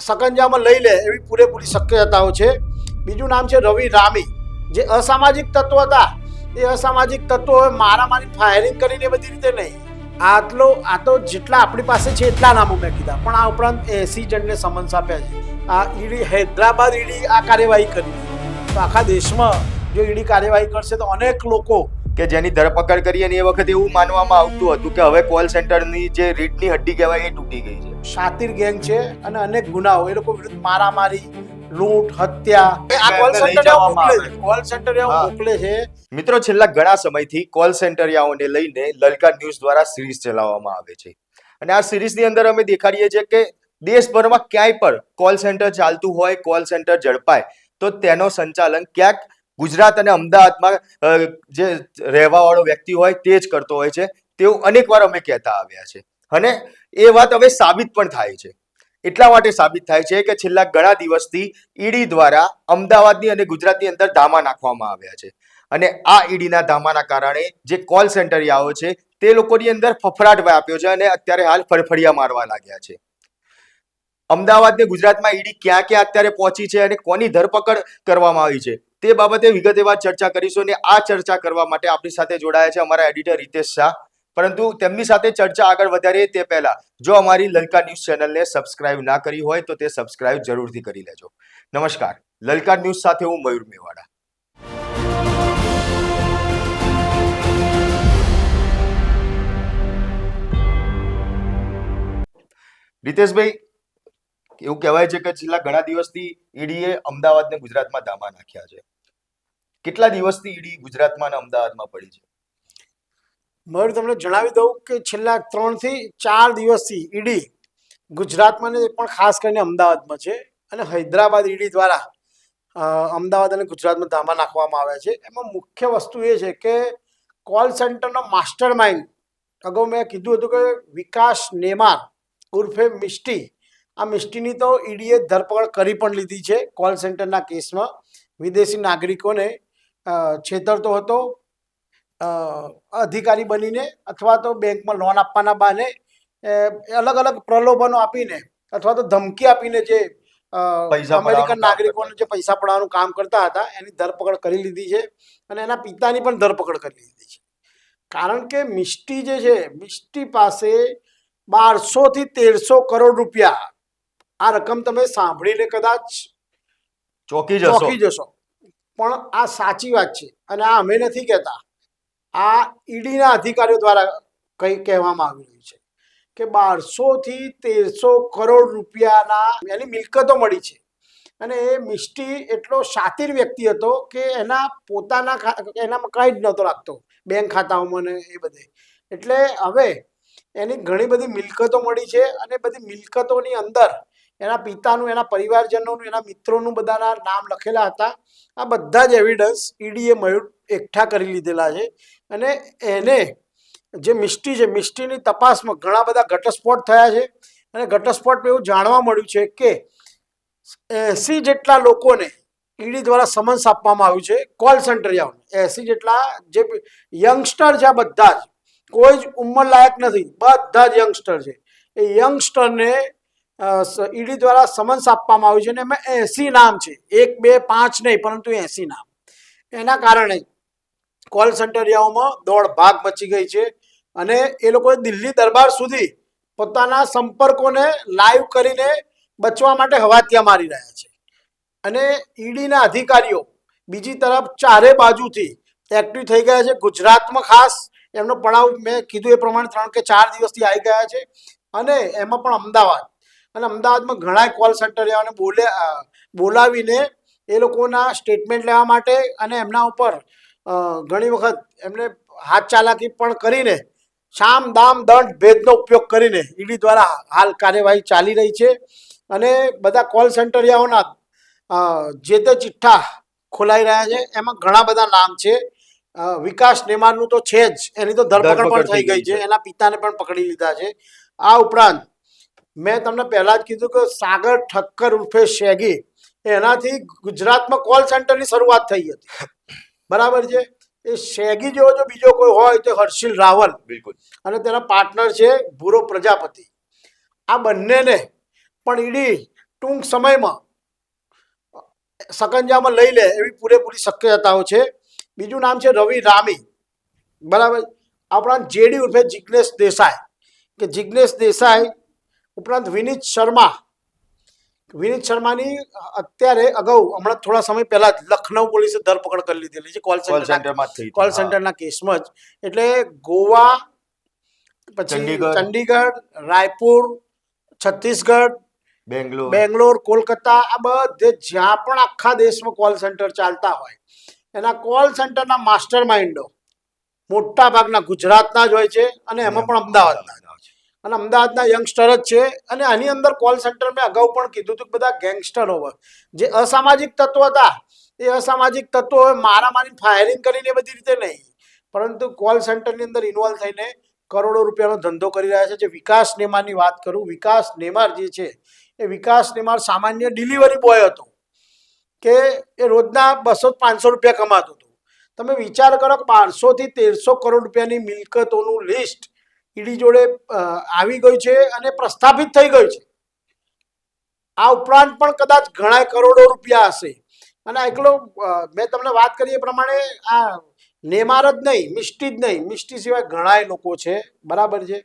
સકંજામાં લઈ લે એવી પૂરેપૂરી શક્યતાઓ છે. બીજું નામ છે રવિ રામી, જે અસામાજિક તત્વો હતા એ અસામાજિક તત્વો મારામારી ફાયરિંગ કરીને બધી રીતે નહીં. આ તો જેટલા આપણી પાસે છે એટલા નામો મેં કીધા, પણ આ ઉપરાંત 80 જણને સમન્સ આપ્યા છે. આ ઈડી હૈદરાબાદ ઈડી આ કાર્યવાહી કરી, તો આખા દેશમાં જો ઈડી કાર્યવાહી કરશે તો અનેક લોકો કે જેની ધરપકડ કરી અને એ વખતે એવું માનવામાં આવતું હતું કે હવે કોલ સેન્ટરની જે રીઢની હડ્ડી કહેવાય એ તૂટી ગઈ છે. શાતિર ગેંગ છે અને અનેક ગુનાઓ એ લોકો વિરુદ્ધ મારામારી, લૂંટ, હત્યા આ કોલ સેન્ટર મોકલે છે. મિત્રો, છેલ્લા ઘણા સમયથી કોલ સેન્ટરિયાઓને લઈને લલકાર ન્યૂઝ દ્વારા સિરીઝ ચલાવવામાં આવે છે અને આ સિરીઝની અંદર અમે દેખાડીએ છીએ કે દેશભરમાં ક્યાંય પણ કોલ સેન્ટર ચાલતું હોય, કોલ સેન્ટર ઝડપાય તો તેનો સંચાલન ક્યાંક ગુજરાત અને અમદાવાદમાં જે રહેવાવાળો વ્યક્તિ હોય તે જ કરતો હોય છે. તેવું અનેકવાર અમે કહેતા આવ્યા છે અને એ વાત હવે સાબિત પણ થાય છે. એટલા માટે સાબિત થાય છે કે છેલ્લા ઘણા દિવસથી ઈડી દ્વારા અમદાવાદની અને ગુજરાતની અંદર ધામા નાખવામાં આવ્યા છે અને આ ઈડીના ધામાના કારણે જે કોલ સેન્ટરિયાઓ છે તે લોકોની અંદર ફફડાટ વ્યાપ્યો છે અને અત્યારે હાલ ફરફડિયા મારવા લાગ્યા છે. અમદાવાદ ને ગુજરાતમાં ઈડી ક્યાં ક્યાં અત્યારે પહોંચી છે અને કોની ધરપકડ કરવામાં આવી છે તે બાબતે વિગતવાર ચર્ચા કરીશું. અને આ ચર્ચા કરવા માટે આપણી સાથે જોડાયા છે અમારા એડિટર રિતેશ શાહ. પરંતુ તેમની સાથે ચર્ચા આગળ વધારીએ તે પહેલા જો અમારી લલકાર ન્યૂઝ ચેનલને સબસ્ક્રાઇબ ના કરી હોય તો તે સબસ્ક્રાઇબ જરૂરથી કરી લેજો. નમસ્કાર, લલકાર ન્યૂઝ સાથે હું મયુર મેવાડા. રીતેશભાઈ, એવું કહેવાય છે કે છેલ્લા ઘણા દિવસથી ઈડીએ અમદાવાદ ને ગુજરાતમાં ધામા નાખ્યા છે. કેટલા દિવસથી ઈડી ગુજરાતમાં અને અમદાવાદમાં પડી છે? મયુર, તમને જણાવી દઉં કે છેલ્લા 3 થી 4 દિવસથી ઈડી ગુજરાતમાં ને પણ ખાસ કરીને અમદાવાદમાં છે અને હૈદરાબાદ ઈડી દ્વારા અમદાવાદ અને ગુજરાતમાં ધામા નાખવામાં આવ્યા છે. એમાં મુખ્ય વસ્તુ એ છે કે કોલ સેન્ટરનો માસ્ટર માઇન્ડ, અગાઉ મેં કીધું હતું કે વિકાસ નેમાર ઉર્ફે મિસ્ટી, આ મિસ્ટીની તો ઈડીએ ધરપકડ કરી પણ લીધી છે. કોલ સેન્ટરના કેસમાં વિદેશી નાગરિકોને છેતરતો હતો અધિકારી બનીને, અથવા તો બેંકમાં લોન આપવાના બહાને અલગ અલગ પ્રલોભનો આપીને અથવા તો ધમકી આપીને જે અમેરિકન નાગરિકોને જે પૈસા પડાવવાનું કામ કરતા હતા એની ધરપકડ કરી લીધી છે અને એના પિતાની પણ ધરપકડ કરી લીધી છે. કારણ કે મિસ્ટી જે છે, મિસ્ટી પાસે 1200 થી 1300 કરોડ રૂપિયા, આ રકમ તમે સાંભળીને કદાચ ચોંકી જશો, પણ આ સાચી વાત છે અને આ અમે નથી કહેતા, આ ઈડીના અધિકારીઓ દ્વારા કહેવામાં આવી રહ્યું છે કે 1200 થી 1300 કરોડ રૂપિયાના એની મિલકતો મળી છે. અને એ મિસ્ટી એટલો શાતિર વ્યક્તિ હતો કે એના પોતાના એનામાં કંઈ જ નહોતો રાખતો બેંક ખાતાઓમાં ને એ બધે. એટલે હવે એની ઘણી બધી મિલકતો મળી છે અને બધી મિલકતોની અંદર એના પિતાનું, એના પરિવારજનોનું, એના મિત્રોનું બધાના નામ લખેલા હતા. આ બધા જ એવિડન્સ ઈડીએ એકઠા કરી લીધેલા છે અને એને જે મિસ્ટી છે, મિસ્ટીની તપાસમાં ઘણા બધા ઘટસ્ફોટ થયા છે અને ઘટસ્ફોટમાં એવું જાણવા મળ્યું છે કે 80 જેટલા લોકોને ઈડી દ્વારા સમન્સ આપવામાં આવ્યું છે. કોલ સેન્ટરિયાઓને 80 જેટલા જે યંગસ્ટર છે, આ બધા જ, કોઈ જ ઉંમર લાયક નથી, બધા જ યંગસ્ટર છે. એ યંગસ્ટરને ઈડી દ્વારા સમન્સ આપવામાં આવ્યું છે અને એમાં 80 નામ છે, 1, 2, 5 નહીં, પરંતુ 80 નામ. એના કારણે કોલ સેન્ટરિયાઓમાં દોડ ભાગ મચી ગઈ છે અને એ લોકોએ દિલ્હી દરબાર સુધી પોતાના સંપર્કોને લાઈવ કરીને બચવા માટે હવાતિયા મારી રહ્યા છે. અને ઈડીના અધિકારીઓ બીજી તરફ ચારે બાજુથી એક્ટિવ થઈ ગયા છે. ગુજરાતમાં ખાસ એમનો પડાવ મેં કીધું એ પ્રમાણે 3 કે 4 દિવસથી આવી ગયા છે અને એમાં પણ અમદાવાદમાં ઘણા કોલ સેન્ટરિયાઓને બોલાવીને એ લોકોના સ્ટેટમેન્ટ લેવા માટે અને એમના ઉપર ઘણી વખત એમને હાથ ચાલાકી પણ કરીને સામ દામ દંડ ભેદનો ઉપયોગ કરીને ઈડી દ્વારા હાલ કાર્યવાહી ચાલી રહી છે અને બધા કોલ સેન્ટરિયાઓના જે તે ચિઠ્ઠા ખોલાઈ રહ્યા છે. એમાં ઘણા બધા નામ છે. વિકાસ નેમારનું તો છે જ, એની તો ધરપકડ પણ થઈ ગઈ છે, એના પિતાને પણ પકડી લીધા છે. આ ઉપરાંત મેં તમને પહેલા જ કીધું કે સાગર ઠક્કર ઉર્ફે શેગી, એનાથી ગુજરાતમાં કોલ સેન્ટરની શરૂઆત થઈ હતી, બરાબર છે. એ શેગી જેવો જો બીજો કોઈ હોય તો હર્ષિલ રાવલ, બિલકુલ, અને તેના પાર્ટનર છે ભૂરો પ્રજાપતિ. આ બંનેને પણ ઈડી ટૂંક સમયમાં સકંજામાં લઈ લે એવી પૂરેપૂરી શક્યતાઓ છે. બીજું નામ છે રવિ રામી, બરાબર. આ ઉપરાંત જેડી ઉર્ફે જિગ્નેશ દેસાઈ, કે જિગ્નેશ દેસાઈ ઉપરાંત વિનીત શર્માની અત્યારે અગાઉ હમણાં થોડા સમય પહેલા જ લખનઉ પોલીસે ધરપકડ કરી લીધેલી છે કોલ સેન્ટરના કેસમાં જ. એટલે ગોવા, પછી ચંડીગઢ, રાયપુર, છત્તીસગઢ, બેંગ્લોર, કોલકાતા, આ બધે જ્યાં પણ આખા દેશમાં કોલ સેન્ટર ચાલતા હોય એના કોલ સેન્ટરના માસ્ટર માઇન્ડો મોટા ભાગના ગુજરાતના જ હોય છે, અને એમાં પણ અમદાવાદના યંગસ્ટર જ છે. અને આની અંદર કોલ સેન્ટર મેં અગાઉ પણ કીધું હતું કે બધા ગેંગસ્ટરો જે અસામાજિક તત્વો હતા, એ અસામાજિક તત્વો મારામારી ફાયરિંગ કરીને બધી રીતે નહીં, પરંતુ કોલ સેન્ટરની અંદર ઇન્વોલ્વ થઈને કરોડો રૂપિયાનો ધંધો કરી રહ્યા છે. જે વિકાસ નેમારની વાત કરું, વિકાસ નેમાર જે છે એ વિકાસ નેમાર સામાન્ય ડિલિવરી બોય હતો, કે એ રોજના 200-500 રૂપિયા કમાતો હતો. તમે વિચાર કરો કે 1200 થી 1300 કરોડ રૂપિયાની મિલકતોનું લિસ્ટ ઈડી જોડે આવી ગયું છે અને પ્રસ્થાપિત થઈ ગયું છે. આ ઉપરાંત પણ કદાચ ઘણા કરોડો રૂપિયા હશે. અને એકલો મેં તમને વાત કરી એ પ્રમાણે આ નેમાર જ નહીં, મિસ્ટી જ નહીં, મિસ્ટી સિવાય ઘણા લોકો છે, બરાબર છે.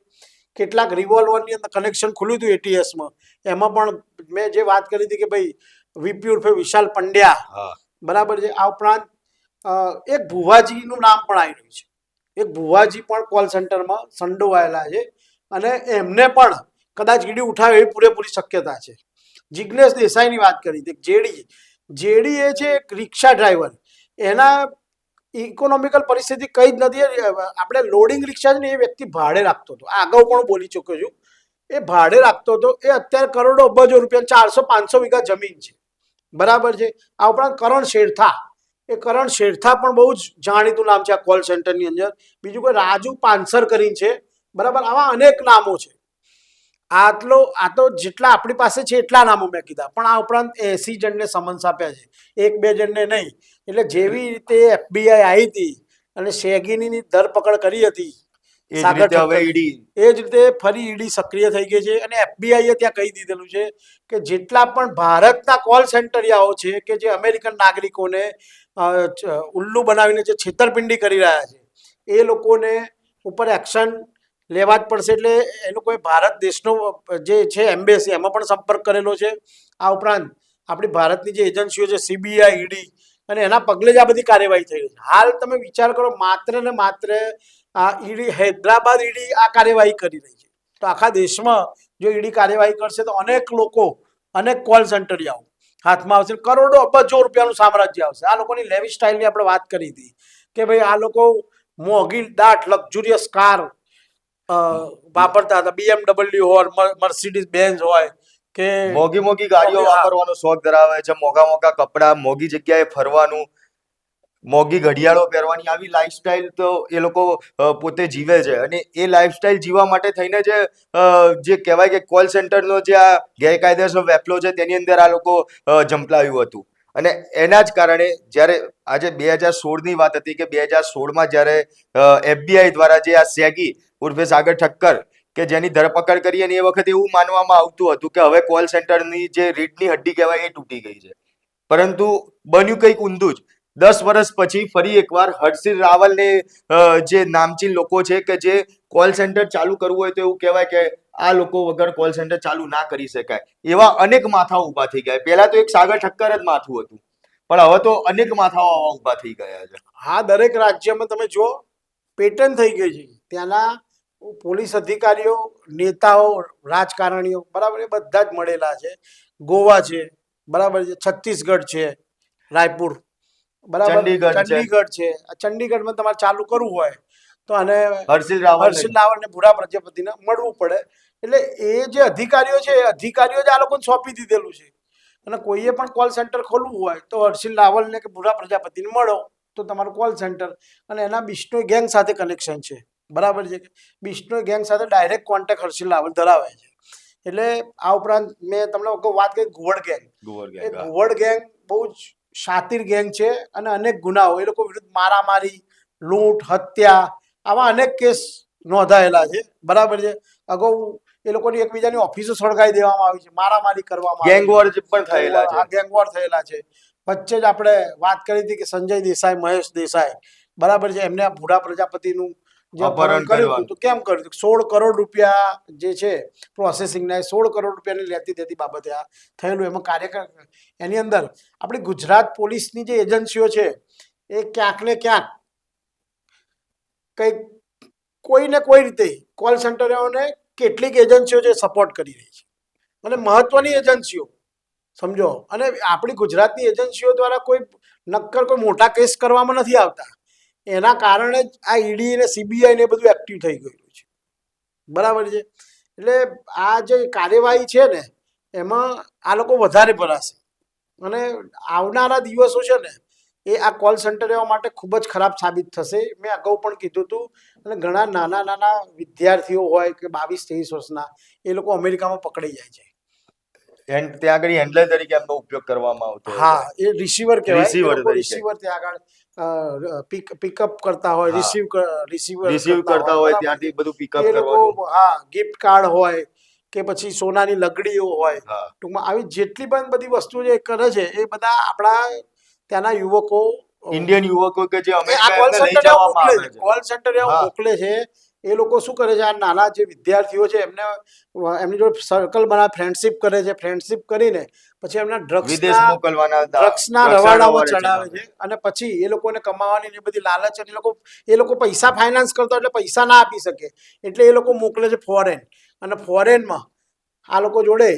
કેટલાક રિવોલ્વરની અંદર કનેક્શન ખુલ્યું હતું એટીએસમાં, એમાં પણ મેં જે વાત કરી હતી કે ભાઈ વીપી ઉર્ફે વિશાલ પંડ્યા, બરાબર છે. આ ઉપરાંત એક ભુવાજીનું નામ પણ આવી રહ્યું છે. એક ભુવાજી પણ કોલ સેન્ટરમાં સંડોવાયેલા છે, અને એમને પણ કદાચ ઈડી ઉઠાવે એવી પૂરેપૂરી શક્યતા છે. જિગ્નેશ દેસાઈની વાત કરી હતી, જેડી એ છે એક રિક્ષા ડ્રાઈવર, એના ઇકોનોમિકલ પરિસ્થિતિ કઈ જ નથી. આપણે લોડિંગ રિક્ષા છે ને, એ વ્યક્તિ ભાડે રાખતો હતો, આ અગાઉ પણ બોલી ચૂક્યો છું. એ ભાડે રાખતો હતો, એ અત્યારે કરોડો અબજો રૂપિયા, 400-500 વીઘા જમીન છે, બરાબર છે. આ ઉપરાંત કરણ શેરથા પણ બહુ જ જાણીતું નામ છે આ કોલ સેન્ટરની અંદર. બીજું કોઈ રાજુ પાનસર કરીને છે, બરાબર. આવા અનેક નામો છે. આ તો જેટલા આપણી પાસે છે એટલા નામો મેં કીધા, પણ આ ઉપરાંત 80 જણને સમન્સ આપ્યા છે, 1-2 જણને નહીં. એટલે જેવી રીતે FBI આવી હતી અને શેગીની ધરપકડ કરી હતી, એ જ રીતે ફરી ઈડી સક્રિય થઈ ગઈ છે. અને FBI એ ત્યાં કહી દીધેલું છે કે જેટલા પણ ભારતના કોલ સેન્ટરિયાઓ છે કે જે અમેરિકન નાગરિકોને ઉલ્લુ બનાવીને જે છેતરપિંડી કરી રહ્યા છે, એ લોકોને ઉપર એક્શન લેવા જ પડશે. એટલે એ લોકોએ ભારત દેશનો જે છે એમ્બેસી, એમાં પણ સંપર્ક કરેલો છે. આ ઉપરાંત આપણી ભારતની જે એજન્સીઓ છે, CBI, ઈડી, અને એના પગલે જ આ બધી કાર્યવાહી થઈ રહી છે. હાલ તમે વિચાર કરો, માત્ર ને માત્ર આ ઈડી, હૈદરાબાદ ઈડી આ કાર્યવાહી કરી રહી છે. તો આખા દેશમાં જો ઈડી કાર્યવાહી કરશે તો અનેક લોકો, અનેક કોલ સેન્ટરિયાઓ હાથમાં આવશે, કરોડો અબજો રૂપિયાનું સામ્રાજ્ય આવશે. આ લોકોની લેવી સ્ટાઇલની આપણે વાત કરી હતી કે ભાઈ આ લોકો મોંઘી દાટ લક્ઝુરિયસ કાર વાપરતા હતા, BMW હોય, મર્સિડીઝ બેન્ઝ હોય, કે મોંઘી ગાડીઓ વાપરવાનો શોખ ધરાવે છે, મોંઘા કપડા, મોંઘી જગ્યાએ ફરવાનું, મોંઘી ઘડિયાળો પહેરવાની, આવી લાઈફસ્ટાઈલ તો એ લોકો પોતે જીવે છે. અને એ લાઈફસ્ટાઈલ જીવવા માટે થઈને જે કહેવાય કે કોલ સેન્ટરનો જે આ ગેરકાયદેસર વેપલો છે તેની અંદર આ લોકો ઝંપલાવ્યું હતું. અને એના જ કારણે જ્યારે આજે 2016ની વાત હતી કે 2016માં જ્યારે FBI દ્વારા જે આ સેગી ઉર્ફે સાગર ઠક્કર કે જેની ધરપકડ કરી, અને એ વખતે એવું માનવામાં આવતું હતું કે હવે કોલ સેન્ટરની જે રીઢની હડ્ડી કહેવાય એ તૂટી ગઈ છે. પરંતુ બન્યું કંઈક ઊંધું જ. 10 વર્ષ પછી ફરી એકવાર હર્ષિલ રાવલને જે નામચીન લોકો છે કે જે કોલ સેન્ટર ચાલુ કરવું હોય તો એવું કહેવાય કે આ લોકો વગર કોલ સેન્ટર ચાલુ ના કરી શકાય, એવા અનેક માથાઓ ઊભા થઈ ગયા. પહેલા તો એક સાગર ઠક્કર જ માથું હતું, પણ હવે તો અનેક માથાઓ ઊભા થઈ ગયા છે. હા, દરેક રાજ્યમાં તમે જુઓ પેટર્ન થઈ ગઈ છે. ત્યાંના પોલીસ અધિકારીઓ, નેતાઓ, રાજકારણીઓ, બરાબર, એ બધા જ મળેલા છે. ગોવા છે, બરાબર છે, છત્તીસગઢ છે, રાયપુર, બરાબર, ચંડીગઢ છે. ચંડીગઢમાં તમારે ચાલુ કરવું હોય તો આને હર્ષિલ રાવલ ને ભૂરા પ્રજાપતિને મળવું પડે. એટલે એ જે અધિકારીઓ છે, એ અધિકારીઓ જ આ લોકોને સોંપી દીધેલું છે. અને કોઈએ પણ કોલ સેન્ટર ખોલવું હોય તો હર્ષિલ રાવલને કે ભૂરા પ્રજાપતિને મળો તો તમારું કોલ સેન્ટર. અને એના બિશ્નોઈ ગેંગ સાથે કનેક્શન છે, બરાબર છે. બિશ્નોઈ ગેંગ સાથે ડાયરેક્ટ કોન્ટેક્ટ હર્ષિલ રાવલ ધરાવે છે. એટલે આ ઉપરાંત મેં તમને વાત કરી ઘુવડ ગેંગ. એ ઘુવડ ગેંગ બહુ જ શાતિર ગેંગ છે, અને અનેક ગુનાઓ એ લોકો વિરુદ્ધ મારામારી, લૂંટ, હત્યા, આવા અનેક કેસ નોંધાયેલા છે, બરાબર છે. અગાઉ એ લોકોની એકબીજાની ઓફિસો સળગાવી દેવામાં આવી છે, મારામારી કરવામાં ગેંગ વોર પણ થયેલા છે. ગેંગ વોર થયેલા છે. વચ્ચે જ આપણે વાત કરી હતી કે સંજય દેસાઈ, મહેશ દેસાઈ, બરાબર છે, એમને આ ભૂરા પ્રજાપતિનું જે અપહરણ કર્યું હતું, તો કેમ કર્યું હતું? 16 કરોડ રૂપિયા જે છે પ્રોસેસિંગના, 16 કરોડ રૂપિયાની લેતી દેતી બાબતે આ થયેલું. એમાં કાર્યકર એની અંદર આપણી ગુજરાત પોલીસની જે એજન્સીઓ છે એ ક્યાંક ને ક્યાંક કંઈક કોઈને કોઈ રીતે કોલ સેન્ટરોને કેટલીક એજન્સીઓ જે સપોર્ટ કરી રહી છે, અને મહત્વની એજન્સીઓ સમજો. અને આપણી ગુજરાતની એજન્સીઓ દ્વારા કોઈ નક્કર કોઈ મોટા કેસ કરવામાં નથી આવતા, એના કારણે જ આ ઈડી ને સીબીઆઈ ને બધું એક્ટિવ થઈ ગયેલું છે, બરાબર છે. એટલે આ જે કાર્યવાહી છે ને એમાં આ લોકો વધારે ભરાશે, અને આવનારા દિવસો છે ને એ આ કોલ સેન્ટરો માટે ખૂબ જ ખરાબ સાબિત થશે. મેં અગાઉ પણ કીધું હતું. અને ઘણા નાના નાના વિદ્યાર્થીઓ હોય કે 22-23 વર્ષના, એ લોકો અમેરિકામાં પકડાઈ જાય છે. ત્યાં આગળ હેન્ડલર તરીકે એમનો ઉપયોગ કરવામાં આવતો. હા, એ રિસીવર કહેવાય. રિસીવર રિસીવર ત્યાં આગળ પિકઅપ કરતા હોય, રિસીવ કરતા હોય, ત્યાંથી બધું પિકઅપ એ લોકો. હા, ગિફ્ટ કાર્ડ હોય કે પછી સોનાની લગડીઓ હોય, ટૂંકમાં આવી જેટલી પણ બધી વસ્તુઓ જે કરે છે એ બધા આપણા ત્યાંના યુવકો, ઇન્ડિયન યુવકો કે જે કોલ સેન્ટર મોકલે છે. એ લોકો શું કરે છે, આ નાના જે વિદ્યાર્થીઓ છે એમને એમની જોડે સર્કલ બનાવે, ફ્રેન્ડશિપ કરે છે. ફ્રેન્ડશિપ કરીને પછી એમના ડ્રગ્સના રવાડામાં ચડાવે છે, અને પછી એ લોકોને કમાવાની એ બધી લાલચ, અને એ લોકો પૈસા ફાઇનાન્સ કરતા એટલે પૈસા ના આપી શકે એટલે એ લોકો મોકલે છે ફોરેન. અને ફોરેનમાં આ લોકો જોડે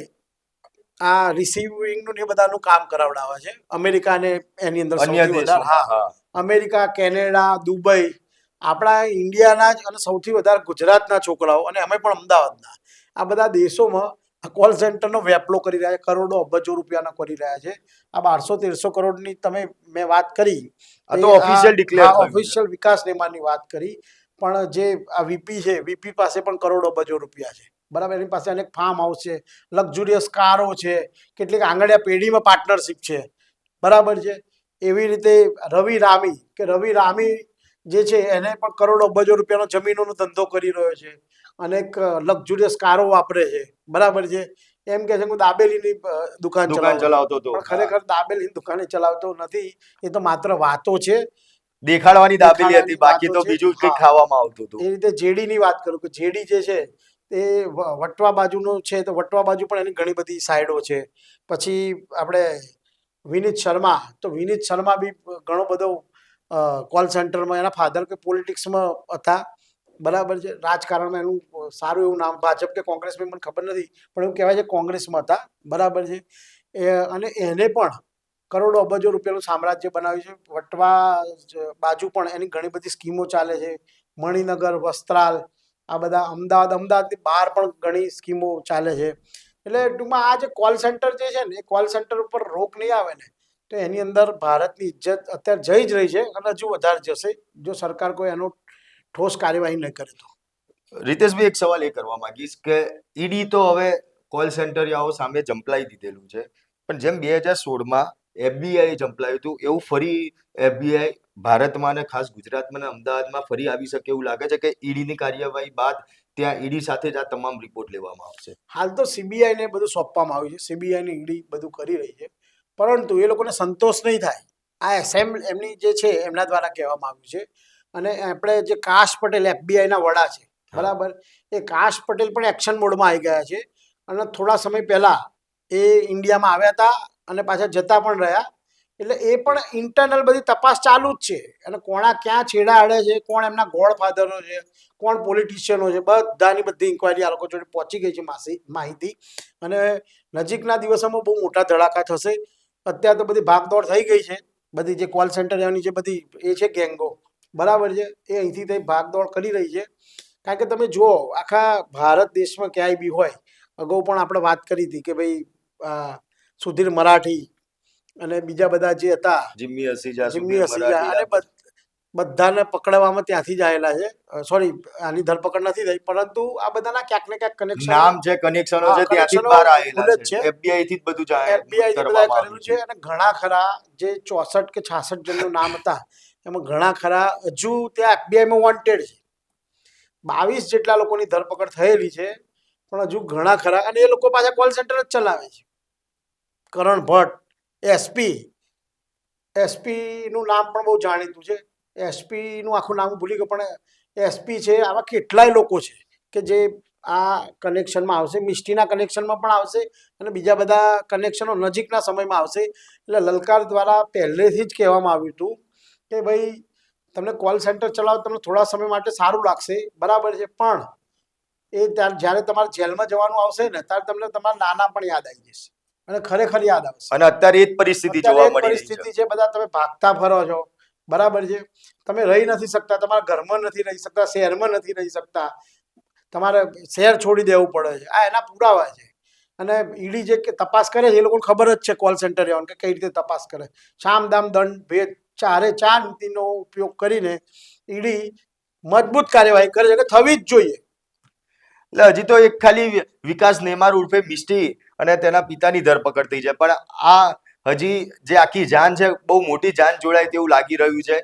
આ રિસીવિંગનું એ બધાનું કામ કરાવડાવે છે. અમેરિકા ને એની અંદર સૌથી વધારે. હા, અમેરિકા, કેનેડા, દુબઈ, આપણા ઇન્ડિયાના જ અને સૌથી વધારે ગુજરાતના છોકરાઓ, અને અમે પણ અમદાવાદના, આ બધા દેશોમાં આ કોલ સેન્ટરનો વેપલો કરી રહ્યા છે. કરોડો અબજો રૂપિયાનો કરી રહ્યા છે. આ 1200-1300 કરોડની મેં વાત કરી, ઓફિશિયલ વિકાસ નિર્માણની વાત કરી, પણ જે આ વીપી છે, વીપી પાસે પણ કરોડો અબજો રૂપિયા છે, બરાબર. એની પાસે અનેક ફાર્મ હાઉસ છે, લક્ઝુરિયસ કારો છે, કેટલીક આંગળીયા પેઢીમાં પાર્ટનરશિપ છે, બરાબર છે. એવી રીતે રવિ રામી જે છે એને પણ કરોડો અબજો રૂપિયાનો જમીનોનો ધંધો કરી રહ્યો છે, અનેક લક્ઝુરિયસ કારો વાપરે છે, બરાબર છે. એમ કે છે હું દાબેલીની દુકાન ચલાવતો હતો, પણ ખરેખર દાબેલીની દુકાને ચલાવતો નથી. એ તો માત્ર વાતો છે, દેખાડવાની દાબેલી હતી, બાકી તો બીજું કંઈ ખાવામાં આવતું હતું. એ રીતે જેડીની વાત કરું કે જેડી જે છે એ વટવા બાજુનો છે, તો વટવા બાજુ પણ એની ઘણી બધી સાઈડો છે. પછી આપણે વિનીત શર્મા બી ઘણો બધો કોલ સેન્ટરમાં, એના ફાધર કે પોલિટિક્સમાં હતા, બરાબર છે. રાજકારણમાં એનું સારું એવું નામ, ભાજપ કે કોંગ્રેસમાં મને ખબર નથી, પણ એવું કહેવાય છે કોંગ્રેસમાં હતા, બરાબર છે. અને એને પણ કરોડો અબજો રૂપિયાનું સામ્રાજ્ય બનાવ્યું છે. વટવા બાજુ પણ એની ઘણી બધી સ્કીમો ચાલે છે. મણિનગર, વસ્ત્રાલ, આ બધા અમદાવાદની બહાર પણ ઘણી સ્કીમો ચાલે છે. એટલે ટૂંકમાં આ જે કોલ સેન્ટર જે છે ને, એ કોલ સેન્ટર ઉપર રોક નહીં આવે ને, તો એની અંદર ભારતની ઇજ્જત અત્યારે જઈ જ રહી છે, અને હજુ વધારે જશે જો સરકાર કોઈ એનો ઠોસ કાર્યવાહી નહીં કરે તો. રીતેશભાઈ, એક સવાલ એ કરવા માંગીશ કે ઈડી તો હવે કોલ સેન્ટરિયાઓ સામે જંપલાઈ દીધેલું છે, પણ જેમ 2016માં FBI જંપલાયું હતું, એવું ફરી FBI ભારતમાં અને ખાસ ગુજરાતમાં અને અમદાવાદમાં ફરી આવી શકે એવું લાગે છે કે ઈડીની કાર્યવાહી બાદ ત્યાં ઈડી સાથે જ આ તમામ રિપોર્ટ લેવામાં આવશે? હાલ તો સીબીઆઈ ને બધું સોંપવામાં આવ્યું છે, સીબીઆઈ ને ઈડી બધું કરી રહી છે, પરંતુ એ લોકોને સંતોષ નહીં થાય. આ એમની જે છે એમના દ્વારા કહેવામાં આવ્યું છે. અને આપણે જે કાશ પટેલ FBI ના વડા છે, બરાબર, એ કાશ પટેલ પણ એક્શન મોડમાં આવી ગયા છે, અને થોડા સમય પહેલા એ ઇન્ડિયામાં આવ્યા હતા અને પાછા જતા પણ રહ્યા. એટલે એ પણ ઇન્ટરનલ બધી તપાસ ચાલુ જ છે, અને કોણા ક્યાં છેડા અડે છે, કોણ એમના ગોડફાધરો છે, કોણ પોલિટિશિયનો છે, બધી ઇન્કવાયરી આ લોકો જોડે પહોંચી ગઈ છે માહિતી. અને નજીકના દિવસોમાં બહુ મોટા ધડાકા થશે. અત્યારે તો બધી ભાગદોડ થઈ ગઈ છે, બધી જે કોલ સેન્ટર એની જે બધી એ છે ગેંગો, બરાબર છે, એ અહીંથી થઈ ભાગદોડ કરી રહી છે. કારણ કે તમે જુઓ, આખા ભારત દેશમાં ક્યાંય બી હોય, અગાઉ પણ આપણે વાત કરી હતી કે ભાઈ સુધીર મરાઠી અને બીજા બધા જે હતા, જિમ્મી હસીજા, અને બધાને પકડવામાં ત્યાંથી જ આવેલા છે. સોરી, આની ધરપકડ નથી થઈ, પરંતુ આ બધાના ક્યાંક ને ક્યાંક કનેક્શન, નામ છે, કનેક્શનો છે, ત્યાંથી જ બહાર આવેલા છે. FBI થી જ બધું કરેલું છે. અને ઘણા ખરા જે 64 કે 66 જણનું નામ હતા, એમાં ઘણા ખરા હજુ ત્યાં FBI માં વોન્ટેડ છે. 22 જેટલા લોકોની ધરપકડ થયેલી છે. પણ હજુ ઘણા ખરા, અને એ લોકો પાછા કોલ સેન્ટર જ ચલાવે છે. કરણ ભટ્ટ એસપીનું નામ પણ બહુ જાણીતું છે. એસપીનું આખું નામ ભૂલી ગયો, પણ એસપી છે. આવા કેટલાય લોકો છે કે જે આ કનેક્શનમાં આવશે, મિસ્ટીના કનેક્શનમાં પણ આવશે અને બીજા બધા કનેક્શનો નજીકના સમયમાં આવશે. એટલે લલકાર દ્વારા પહેલેથી જ કહેવામાં આવ્યું હતું કે ભાઈ તમને કોલ સેન્ટર ચલાવો, તમને થોડા સમય માટે સારું લાગશે, બરાબર છે, પણ એ જ્યારે તમારે જેલમાં જવાનું આવશે ને ત્યારે તમને તમારા નાના પણ યાદ આવી જશે, અને ખરેખર યાદ આવશે. અને અત્યારે એ જ પરિસ્થિતિ જોવા મળી રહી છે. પરિસ્થિતિ છે, બધા તમે ભાગતા ફરો છો, બરાબર છે, તમે રહી નથી શકતા, તમારા ઘરમાં નથી રહી શકતા, શહેરમાં નથી રહી શકતા, તમારે શહેર છોડી દેવું પડે છે. આ એના પુરાવા છે. અને ઈડી જે તપાસ કરે છે એ લોકોને ખબર જ છે કોલ સેન્ટર રહેવાનું કે કઈ રીતે તપાસ કરે. શામ દામ દંડ ભેદ ચાર નીતિનો ઉપયોગ કરીને ઈડી મજબૂત કાર્યવાહી કરે છે, કે થવી જ જોઈએ. એટલે હજી તો એક ખાલી વિકાસ નેમાર ઉર્ફે મિસ્ટી અને તેના પિતાની ધરપકડ થઈ છે, પણ આ હજી જે આખી જાન છે બહુ મોટી જાન જોડાય તેવું લાગી રહ્યું છે.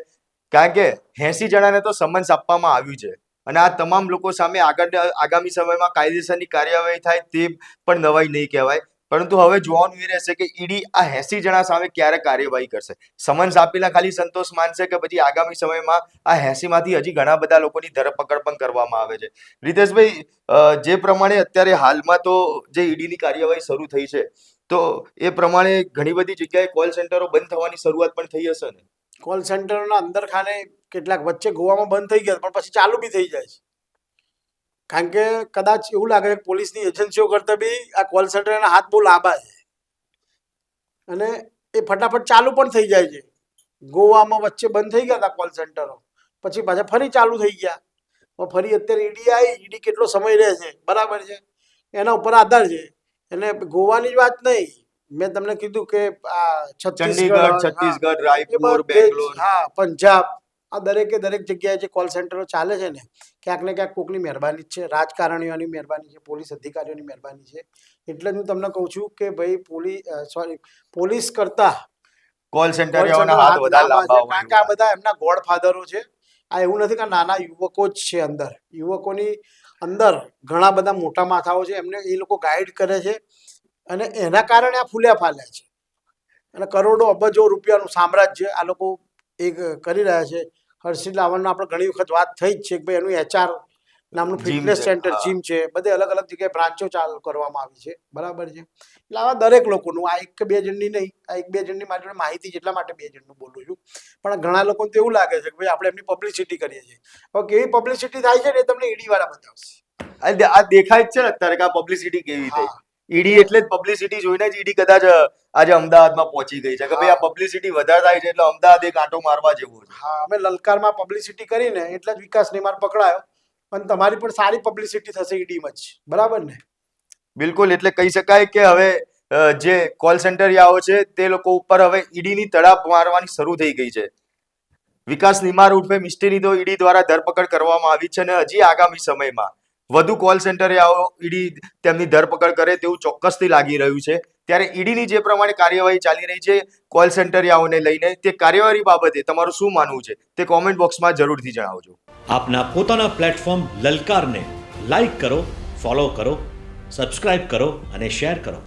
કારણ કે 80 જણાને તો સમન્સ આપવામાં આવ્યું છે અને આ તમામ લોકો સામે આગામી સમયમાં કાયદેસરની કાર્યવાહી થાય તે પણ નવાઈ નહીં કહેવાય. પરંતુ હવે જોવાનું એ રહેશે કે ઈડી આ 80 જણા સામે ક્યારે કાર્યવાહી કરશે. સમન્સ આપેલા ખાલી સંતોષ માનશે કે પછી આગામી સમયમાં આ 80 માંથી હજી ઘણા બધા લોકોની ધરપકડ પણ કરવામાં આવે છે. રીતેશભાઈ, જે પ્રમાણે અત્યારે હાલમાં તો જે ઈડીની કાર્યવાહી શરૂ થઈ છે, તો એ પ્રમાણે ઘણી બધી જગ્યાએ કોલ સેન્ટરો બંધ થવાની શરૂઆત પણ થઈ હશે ને? કોલ સેન્ટરના અંદર ખાને કેટલાક વચ્ચે ગોવામાં બંધ થઈ ગયા, પણ પછી ચાલુ બી થઈ જાય છે. કારણ કે કદાચ એવું લાગે છે પોલીસની એજન્સીઓ કરતા બી આ કોલ સેન્ટરના હાથ બહુ લાંબા છે, અને એ ફટાફટ ચાલુ પણ થઈ જાય છે. ગોવામાં વચ્ચે બંધ થઈ ગયા હતા કોલ સેન્ટરો, પછી પાછા ફરી ચાલુ થઈ ગયા. ફરી અત્યારે ઈડી આવી, ઈડી કેટલો સમય રહે છે, બરાબર છે, એના ઉપર આધાર છે. એટલે ગોવાની જ વાત નહીં, મેં તમને કીધું કે આ છત્તીસગઢ, રાયપુર, બેંગ્લોર, હા, પંજાબ, આ દરેકે દરેક જગ્યાએ જે કોલ સેન્ટરો ચાલે છે ને, ક્યાંક ને ક્યાંક કોકની મહેરબાની જ છે, રાજકારણીઓની મહેરબાની છે, પોલીસ અધિકારીઓની મહેરબાની છે. એટલે જ હું તમને કહું છું કે ભાઈ પોલીસ કરતા કોલ સેન્ટરોના હાથ વધારે લાંબા હોય. કારણ કે આ બધા એમના ગોડફાધરો છે. આ એવું નથી કે નાના યુવકો જ છે અંદર, યુવકોની અંદર ઘણા બધા મોટા માથાઓ છે, એમને એ લોકો ગાઈડ કરે છે, અને એના કારણે આ ફૂલ્યા ફાલ્યા છે. અને કરોડો અબજો રૂપિયાનું સામ્રાજ્ય આ લોકો એક કરી રહ્યા છે. હર્ષિલ રાવલનો આપણે ઘણી વખત વાત થઈ જ છે કે ભાઈ એનું HR નામનું ફિટનેસ સેન્ટર, જીમ છે, બધે અલગ અલગ જગ્યાએ બ્રાન્ચો ચાલુ કરવામાં આવી છે, બરાબર છે. એટલે આવા દરેક લોકોનું, આ એક કે બે જણની નહીં, આ એક બે જણની મારી માહિતી જેટલા માટે બે જણનું બોલું છું, પણ ઘણા લોકોને તો એવું લાગે છે કે ભાઈ આપણે એમની પબ્લિસિટી કરીએ છીએ. હવે કેવી પબ્લિસિટી થાય છે ને એ તમને ઈડી વાળા બતાવશે. આ દેખાય જ છે ને અત્યારે કે આ પબ્લિસિટી કેવી થઈ. ઈડી એટલે જ પબ્લિસિટી જોઈને જ ઈડી કદાચ આજે અમદાવાદમાં પહોંચી ગઈ છે કે ભાઈ આ પબ્લિસિટી વધારે થાય છે એટલે અમદાવાદ એક આંટો મારવા જેવું છે. હા, અમે લલકારમાં પબ્લિસિટી કરીને એટલે જ વિકાસ નેમાર પકડાયો, અને તમારી પણ સારી પબ્લિસિટી થશે ઈડીમાં જ, બરાબર ને? બિલકુલ. એટલે કહી શકાય કે હવે જે કોલ સેન્ટરિયાઓ છે તે લોકો ઉપર હવે ઈડીની તડાપ મારવાની શરૂ થઈ ગઈ છે. વિકાસ નિમાર ઉર્ફે મિસ્ટીની તો ઈડી દ્વારા ધરપકડ કરવામાં આવી છે, અને હજી આગામી સમયમાં વધુ કોલ સેન્ટરિયાઓ ઈડી તેમની ધરપકડ કરે તેવું ચોક્કસથી લાગી રહ્યું છે. ત્યારે ઈડીની જે પ્રમાણે કાર્યવાહી ચાલી રહી છે કોલ સેન્ટરિયાઓને લઈને, તે કાર્યવાહી બાબતે તમારું શું માનવું છે તે કોમેન્ટ બોક્સમાં જરૂરથી જણાવજો. આપના પોતાના પ્લેટફોર્મ લલકારને લાઈક કરો, ફોલો કરો, સબસ્ક્રાઇબ કરો અને શેર કરો.